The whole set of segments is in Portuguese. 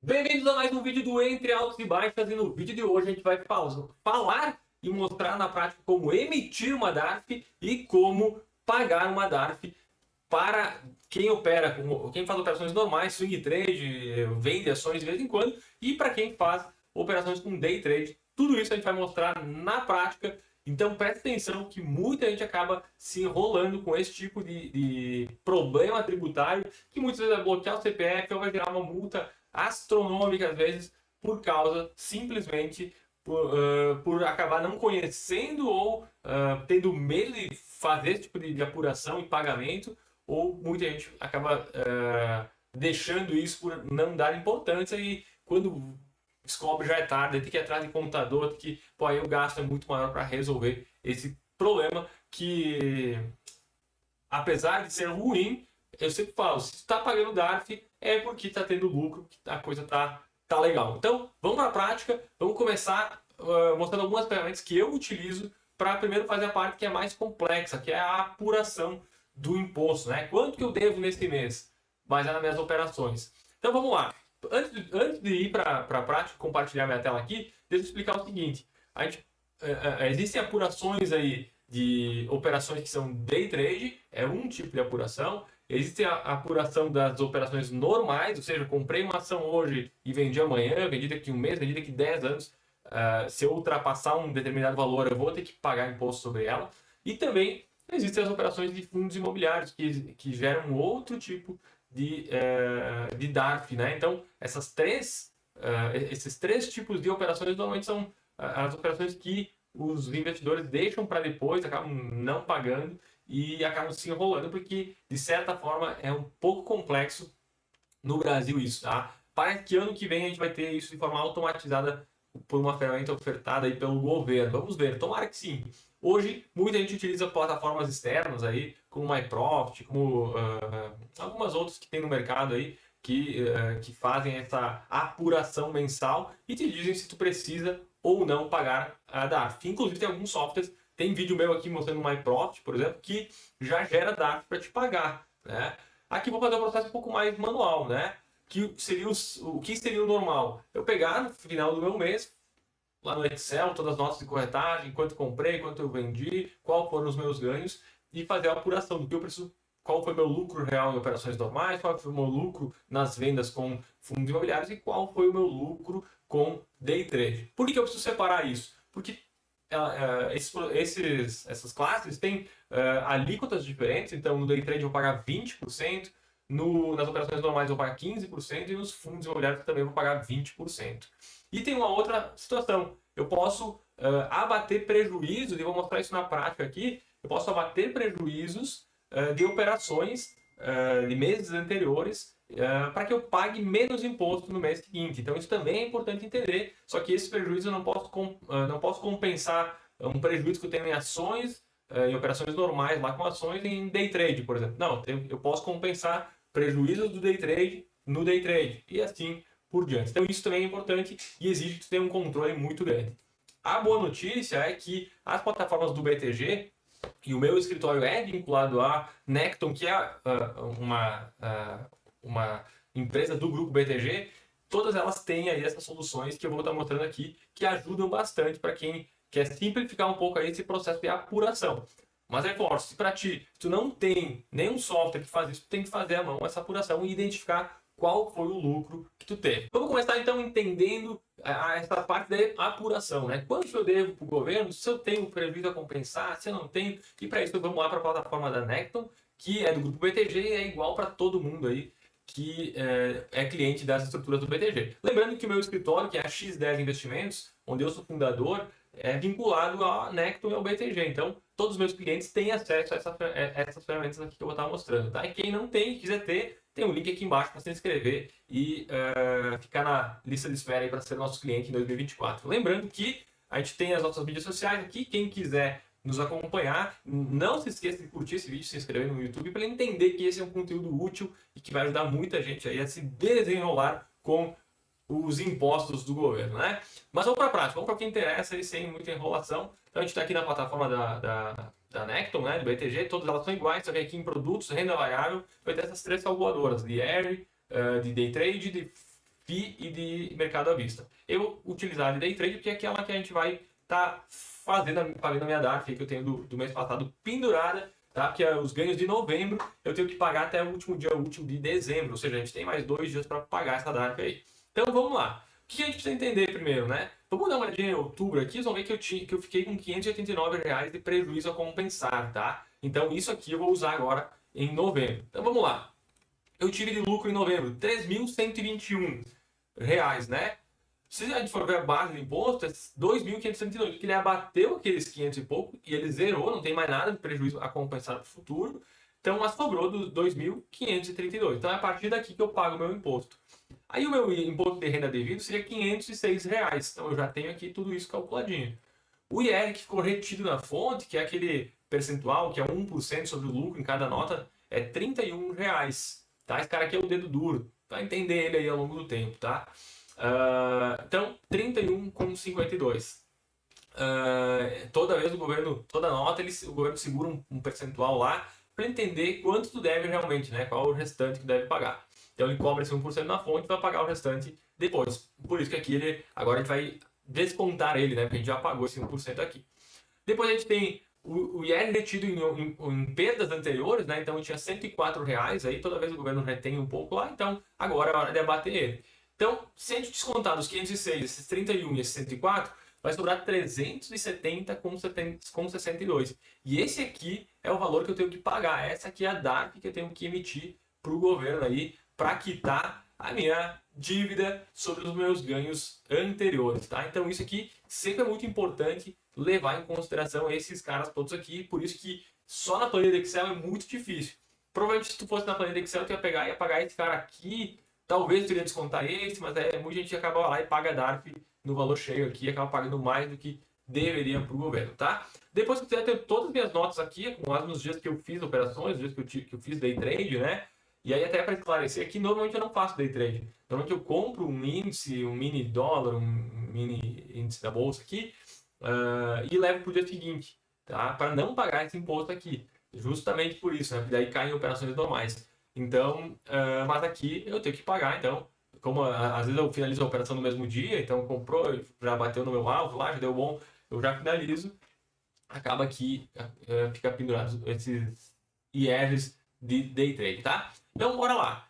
Bem-vindos a mais um vídeo do Entre Altos e Baixas, e no vídeo de hoje a gente vai falar e mostrar na prática como emitir uma DARF e como pagar uma DARF para quem opera, quem faz operações normais, swing trade, vende ações de vez em quando, e para quem faz operações com day trade. Tudo isso a gente vai mostrar na prática. Então preste atenção que muita gente acaba se enrolando com esse tipo de problema tributário, que muitas vezes vai bloquear o CPF ou vai gerar uma multa astronômica às vezes, por causa simplesmente por acabar não conhecendo ou tendo medo de fazer esse tipo de apuração e pagamento, ou muita gente acaba deixando isso por não dar importância, e quando descobre já é tarde, tem que ir atrás de contador, tem que, pô, aí o gasto é muito maior para resolver esse problema que, apesar de ser ruim, eu sempre falo, se está pagando DARF é porque está tendo lucro, que a coisa tá legal. Então, vamos para a prática, vamos começar mostrando algumas ferramentas que eu utilizo para primeiro fazer a parte que é mais complexa, que é a apuração do imposto, né? Quanto que eu devo nesse mês, baseado nas minhas operações. Então, vamos lá. Antes de ir para a prática, compartilhar minha tela aqui, deixa eu explicar o seguinte. A gente, existem apurações aí de operações que são day trade, é um tipo de apuração. Existe a apuração das operações normais, ou seja, comprei uma ação hoje e vendi amanhã, vendi daqui um mês, vendi daqui 10 anos. Se eu ultrapassar um determinado valor, eu vou ter que pagar imposto sobre ela. E também existem as operações de fundos imobiliários, que geram outro tipo de DARF, né? Então, esses três tipos de operações normalmente são as operações que os investidores deixam para depois, acabam não pagando e acabam se enrolando, porque de certa forma é um pouco complexo no Brasil isso, tá? Parece que ano que vem a gente vai ter isso de forma automatizada por uma ferramenta ofertada aí pelo governo. Vamos ver, tomara que sim. Hoje, muita gente utiliza plataformas externas aí, como MyProfit, como algumas outras que tem no mercado aí, que fazem essa apuração mensal e te dizem se tu precisa ou não pagar a DARF. Inclusive tem alguns softwares, tem vídeo meu aqui mostrando o MyProfit, por exemplo, que já gera DARF para te pagar, né? Aqui vou fazer um processo um pouco mais manual, né? Que seria o que seria o normal? Eu pegar no final do meu mês, lá no Excel, todas as notas de corretagem, quanto comprei, quanto eu vendi, qual foram os meus ganhos, e fazer a apuração do que eu preciso, qual foi meu lucro real em operações normais, qual foi o meu lucro nas vendas com fundos imobiliários e qual foi o meu lucro com day trade. Por que eu preciso separar isso? Porque essas classes têm alíquotas diferentes, então no day trade eu vou pagar 20%, nas operações normais eu vou pagar 15% e nos fundos imobiliários também vou pagar 20%. E tem uma outra situação, eu posso abater prejuízos, e vou mostrar isso na prática aqui, eu posso abater prejuízos de operações de meses anteriores para que eu pague menos imposto no mês seguinte. Então isso também é importante entender, só que esse prejuízo eu não posso compensar um prejuízo que eu tenho em ações, em operações normais, lá com ações em day trade, por exemplo. Não, eu posso compensar prejuízos do day trade no day trade, e assim por diante. Então isso também é importante e exige que você tenha um controle muito grande. A boa notícia é que as plataformas do BTG, e o meu escritório é vinculado à Necton, que é uma empresa do grupo BTG, todas elas têm aí essas soluções que eu vou estar mostrando aqui, que ajudam bastante para quem quer simplificar um pouco aí esse processo de apuração. Mas reforço, se para ti tu não tem nenhum software que faz isso, tu tem que fazer à mão essa apuração e identificar qual foi o lucro que tu teve. Vamos começar então entendendo essa parte da apuração, né? Quanto eu devo para o governo, se eu tenho prejuízo a compensar, se eu não tenho, e para isso vamos lá para a plataforma da Necton, que é do grupo BTG e é igual para todo mundo aí que é cliente das estruturas do BTG. Lembrando que o meu escritório, que é a X10 Investimentos, onde eu sou fundador, é vinculado à Necton e ao BTG. Então, todos os meus clientes têm acesso a essas ferramentas aqui que eu vou estar mostrando, tá? E quem não tem, quiser ter, tem um link aqui embaixo para se inscrever e ficar na lista de espera para ser nosso cliente em 2024. Lembrando que a gente tem as nossas mídias sociais aqui, quem quiser nos acompanhar, não se esqueça de curtir esse vídeo, se inscrever no YouTube para entender que esse é um conteúdo útil e que vai ajudar muita gente aí a se desenrolar com os impostos do governo, né? Mas vamos para a prática, vamos para o que interessa aí, sem muita enrolação. Então a gente está aqui na plataforma da Necton, né, do BTG, todas elas são iguais, só que aqui em produtos, renda variável, vai ter essas três calculadoras, de ERE, de Day Trade, de FII e de mercado à vista. Eu utilizar de day trade porque é aquela que a gente vai estar pagando a minha DARF que eu tenho do mês passado pendurada, tá? Que é os ganhos de novembro eu tenho que pagar até o último dia útil de dezembro, ou seja, a gente tem mais 2 dias para pagar essa DARF aí. Então vamos lá. O que a gente precisa entender primeiro, né? Vamos dar uma olhadinha em outubro aqui, vocês vão ver que eu fiquei com R$ 589 de prejuízo a compensar, tá? Então isso aqui eu vou usar agora em novembro. Então vamos lá. Eu tive de lucro em novembro R$ 3.121, né? Se a gente for ver a base do imposto, é 2.572, porque ele abateu aqueles 500 e pouco e ele zerou, não tem mais nada de prejuízo a compensar no futuro. Então, mas sobrou dos 2.532. Então, é a partir daqui que eu pago o meu imposto. Aí, o meu imposto de renda devido seria R$ 506. Então, eu já tenho aqui tudo isso calculadinho. O IR que ficou retido na fonte, que é aquele percentual, que é 1% sobre o lucro em cada nota, é R$ 31. Tá? Esse cara aqui é o dedo duro. Vai entender ele aí ao longo do tempo, tá? Então, 31,52. Toda vez toda nota, o governo segura um percentual lá para entender quanto tu deve realmente, né? Qual o restante que deve pagar. Então ele cobra esse 1% na fonte e vai pagar o restante depois. Por isso que aqui agora a gente vai descontar ele, né? Porque a gente já pagou esse 1% aqui. Depois a gente tem o IR retido em perdas anteriores, né? Então tinha R$ 104 aí, toda vez o governo retém um pouco lá, então agora é hora de abater ele. Então, se a gente descontar dos 506, esses 31 e esses 104, vai sobrar 370,62. E esse aqui é o valor que eu tenho que pagar. Essa aqui é a DARF que eu tenho que emitir para o governo aí para quitar a minha dívida sobre os meus ganhos anteriores, tá? Então isso aqui sempre é muito importante levar em consideração esses caras todos aqui, por isso que só na planilha do Excel é muito difícil. Provavelmente se tu fosse na planilha do Excel, tu ia pegar e ia pagar esse cara aqui, talvez tu iria descontar esse, mas muita gente acaba lá e paga DARF no valor cheio aqui, acaba pagando mais do que deveria para o governo, tá? Depois que eu ter todas as minhas notas aqui, com os dias que eu fiz operações, os dias que eu fiz day trade, né? E aí até para esclarecer aqui, normalmente eu não faço day trade. Normalmente eu compro um índice, um mini dólar, um mini índice da bolsa aqui, e levo para o dia seguinte, tá? Para não pagar esse imposto aqui. Justamente por isso, né? Porque daí caem operações normais. Então, mas aqui eu tenho que pagar, então, como às vezes eu finalizo a operação no mesmo dia, então comprou, já bateu no meu alvo lá, já deu bom, eu já finalizo, acaba que fica pendurado esses IRs de day trade, tá? Então, bora lá.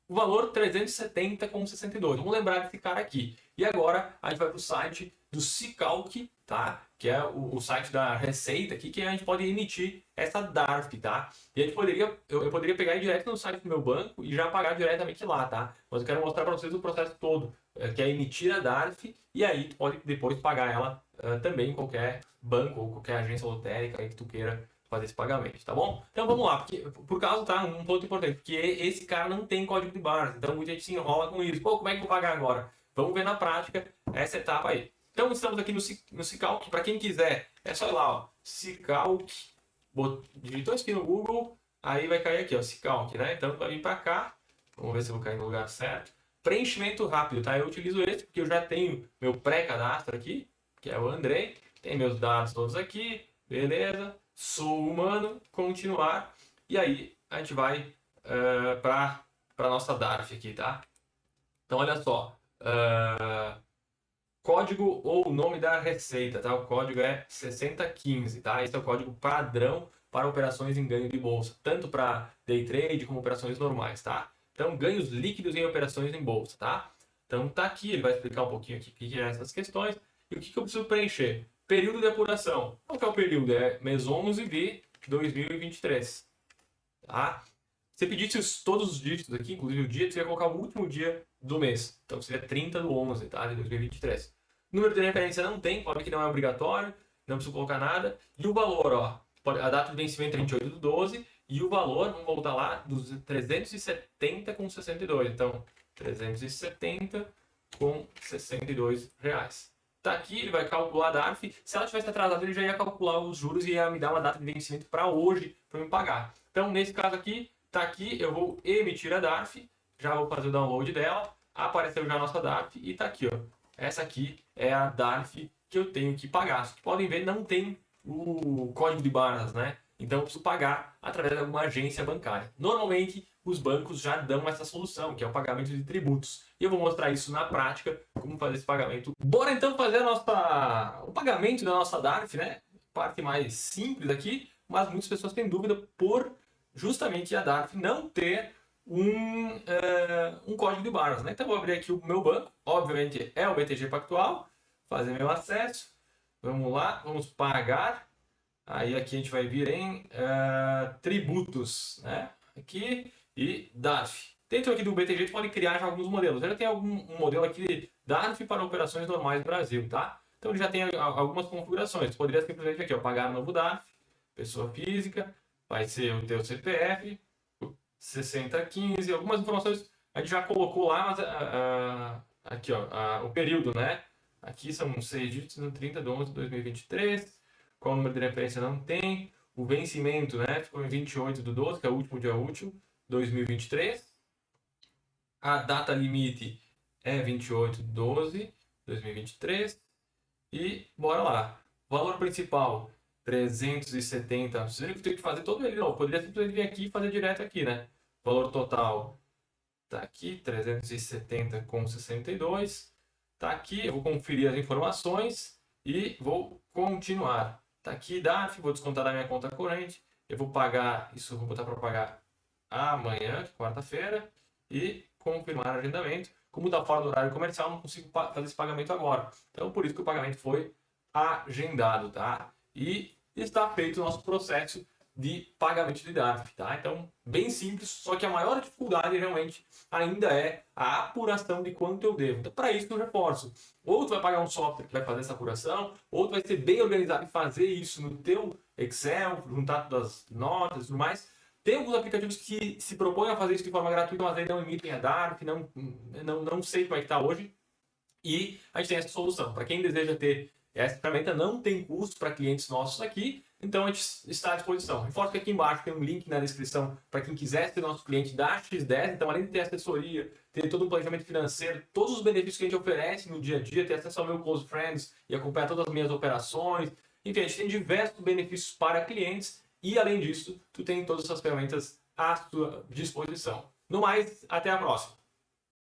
O valor 370,62. Vamos lembrar desse cara aqui. E agora a gente vai para o site do Sicalc, tá? Que é o site da Receita aqui, que a gente pode emitir essa DARF, tá? E a gente eu poderia pegar direto no site do meu banco e já pagar diretamente lá, tá? Mas eu quero mostrar para vocês o processo todo, que é emitir a DARF e aí tu pode depois pagar ela também em qualquer banco ou qualquer agência lotérica aí que tu queira fazer esse pagamento, tá bom? Então vamos lá, porque por causa, tá? Um ponto importante, porque esse cara não tem código de barras, então muita gente se enrola com isso. Pô, como é que eu vou pagar agora? Vamos ver na prática essa etapa aí. Então estamos aqui no Sicalc, para quem quiser, é só ir lá, ó, Sicalc, digitou isso aqui no Google, aí vai cair aqui, ó, Sicalc, né? Então vai vir para cá, vamos ver se eu vou cair no lugar certo. Preenchimento rápido, tá? Eu utilizo esse porque eu já tenho meu pré-cadastro aqui, que é o Andrei, tem meus dados todos aqui, beleza? Sou humano, continuar, e aí a gente vai para a nossa DARF aqui, tá? Então olha só, código ou nome da receita, tá? O código é 6015, tá? Esse é o código padrão para operações em ganho de bolsa, tanto para day trade como operações normais, tá? Então ganhos líquidos em operações em bolsa, tá? Então tá aqui, ele vai explicar um pouquinho aqui o que é essas questões e o que eu preciso preencher. Período de apuração. Qual que é o período? É mês 11 de 2023. Tá? Se você pedisse todos os dígitos aqui, inclusive o dia, você ia colocar o último dia do mês. Então seria 30 do 11, tá? De 2023. Número de referência não tem, pode ver que não é obrigatório, não precisa colocar nada. E o valor, ó, a data de vencimento é 28 do 12 e o valor, vamos voltar lá, dos 370,62. Então, 370,62 reais. Tá aqui, ele vai calcular a DARF. Se ela tivesse atrasado, ele já ia calcular os juros e ia me dar uma data de vencimento para hoje, para me pagar. Então, nesse caso aqui, tá aqui, eu vou emitir a DARF, já vou fazer o download dela, apareceu já a nossa DARF e tá aqui, ó. Essa aqui é a DARF que eu tenho que pagar. Vocês podem ver, não tem o código de barras, né? Então, eu preciso pagar através de alguma agência bancária. Normalmente, os bancos já dão essa solução, que é o pagamento de tributos. E eu vou mostrar isso na prática, como fazer esse pagamento. Bora então fazer o pagamento da nossa DARF, né? Parte mais simples aqui, mas muitas pessoas têm dúvida por justamente a DARF não ter um código de barras, né? Então eu vou abrir aqui o meu banco, obviamente é o BTG Pactual, fazer meu acesso, vamos lá, vamos pagar. Aí aqui a gente vai vir em tributos, né? Aqui e DARF. Dentro aqui do BTG a gente pode criar já alguns modelos. Eu já tenho um modelo aqui de DARF para operações normais no Brasil, tá? Então ele já tem algumas configurações. Poderia simplesmente aqui, ó, pagar novo DARF, pessoa física, vai ser o teu CPF, 6015, algumas informações a gente já colocou lá, mas aqui ó, o período, né? Aqui são 6 dígitos no 30 de 11 de 2023. Qual o número de referência não tem. O vencimento, né? Ficou em 28 do 12, que é o último dia útil, 2023. A data limite é 28 de 12, 2023. E bora lá. Valor principal, 370. Você viu que eu tenho que fazer todo ele, não. Poderia simplesmente vir aqui e fazer direto aqui, né? Valor total tá aqui, 370,62. Tá aqui, eu vou conferir as informações e vou continuar. Tá aqui DARF, vou descontar da minha conta corrente. Eu vou pagar, isso eu vou botar para pagar amanhã, quarta-feira, e confirmar o agendamento. Como está fora do horário comercial, não consigo fazer esse pagamento agora. Então, por isso que o pagamento foi agendado, tá? E está feito o nosso processo de pagamento de DARF, tá? Então, bem simples, só que a maior dificuldade realmente ainda é a apuração de quanto eu devo. Então, para isso eu reforço. Ou tu vai pagar um software que vai fazer essa apuração, ou tu vai ser bem organizado e fazer isso no teu Excel, juntar todas as notas e tudo mais. Tem alguns aplicativos que se propõem a fazer isso de forma gratuita, mas aí não emitem a DARF, não sei como é que está hoje. E a gente tem essa solução. Para quem deseja ter essa ferramenta, não tem custo para clientes nossos aqui, então a gente está à disposição. Reforço que aqui embaixo tem um link na descrição para quem quiser ser nosso cliente da X10. Então, além de ter assessoria, ter todo um planejamento financeiro, todos os benefícios que a gente oferece no dia a dia, ter acesso ao meu Close Friends e acompanhar todas as minhas operações. Enfim, a gente tem diversos benefícios para clientes e, além disso, tu tem todas essas ferramentas à sua disposição. No mais, até a próxima.